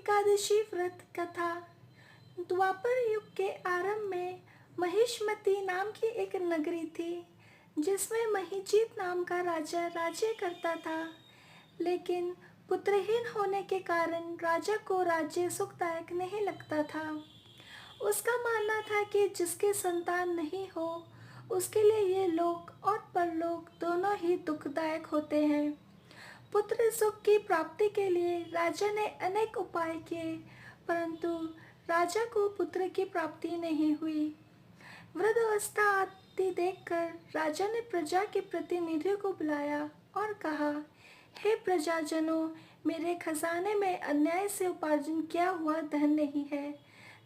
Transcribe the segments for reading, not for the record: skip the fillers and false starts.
एकादशी व्रत कथा। द्वापर युग के आरंभ में महिष्मती नाम की एक नगरी थी जिसमें महीजीत नाम का राजा राज्य करता था। लेकिन पुत्रहीन होने के कारण राजा को राज्य सुखदायक नहीं लगता था। उसका मानना था कि जिसके संतान नहीं हो उसके लिए ये लोक और परलोक दोनों ही दुखदायक होते हैं। पुत्र सुख की प्राप्ति के लिए राजा ने अनेक उपाय किए, परंतु राजा को पुत्र की प्राप्ति नहीं हुई। वृद्धावस्था आती देखकर राजा ने प्रजा के प्रतिनिधियों को बुलाया और कहा, हे प्रजाजनों, मेरे खजाने में अन्याय से उपार्जन किया हुआ धन नहीं है,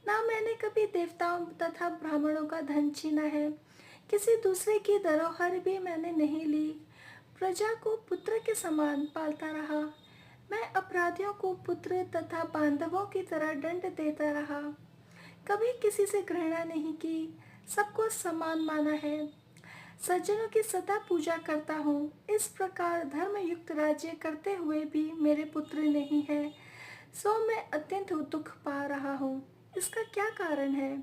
ना मैंने कभी देवताओं तथा ब्राह्मणों का धन छीना है, किसी दूसरे की धरोहर भी मैंने नहीं ली। प्रजा को पुत्र के समान पालता रहा। मैं अपराधियों को पुत्र तथा बांधवों की तरह दंड देता रहा। कभी किसी से घृणा नहीं की, सबको समान माना है। सज्जनों की सदा पूजा करता हूँ। इस प्रकार धर्मयुक्त राज्य करते हुए भी मेरे पुत्र नहीं है, सो मैं अत्यंत दुख पा रहा हूँ। इसका क्या कारण है?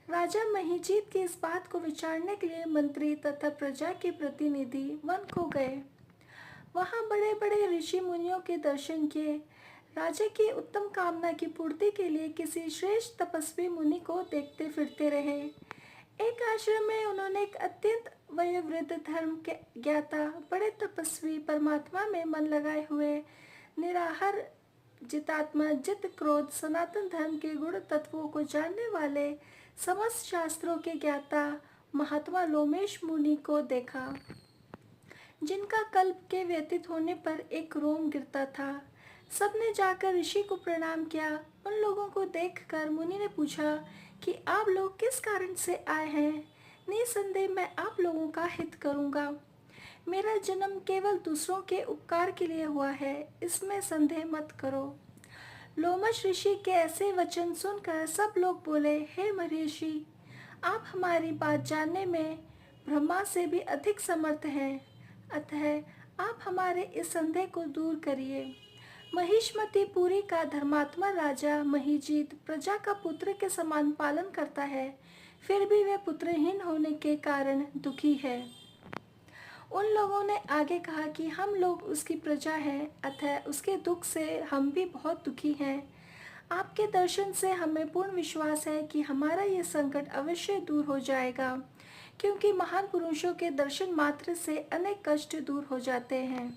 राजा महीजीत की इस बात को विचारने के लिए मंत्री तथा प्रजा के प्रतिनिधि वन को गए। वहां बड़े बड़े ऋषि मुनियों के दर्शन किए। राजा की उत्तम कामना की पूर्ति के लिए किसी श्रेष्ठ तपस्वी मुनि को देखते फिरते रहे। एक आश्रम में उन्होंने एक अत्यंत वयोवृद्ध धर्म के ज्ञाता, बड़े तपस्वी, परमात्मा में मन लगाए हुए, निराहार, जितात्मा, जित क्रोध, सनातन धर्म के गुण तत्वों को जानने वाले, समस्त शास्त्रों के ज्ञाता महात्मा लोमेश मुनि को देखा, जिनका कल्प के व्यतीत होने पर एक रोम गिरता था। सबने जाकर ऋषि को प्रणाम किया। उन लोगों को देखकर मुनि ने पूछा कि आप लोग किस कारण से आए हैं? निसंदेह मैं आप लोगों का हित करूंगा। मेरा जन्म केवल दूसरों के उपकार के लिए हुआ है, इसमें संदेह मत करो। लोमश ऋषि के ऐसे वचन सुनकर सब लोग बोले, हे महर्षि, आप हमारी बात जानने में ब्रह्मा से भी अधिक समर्थ हैं, अतः आप हमारे इस संदेह को दूर करिए। महिष्मती पुरी का धर्मात्मा राजा महीजीत प्रजा का पुत्र के समान पालन करता है, फिर भी वह पुत्रहीन होने के कारण दुखी है। उन लोगों ने आगे कहा कि हम लोग उसकी प्रजा हैं, अतः उसके दुख से हम भी बहुत दुखी हैं। आपके दर्शन से हमें पूर्ण विश्वास है कि हमारा ये संकट अवश्य दूर हो जाएगा, क्योंकि महान पुरुषों के दर्शन मात्र से अनेक कष्ट दूर हो जाते हैं।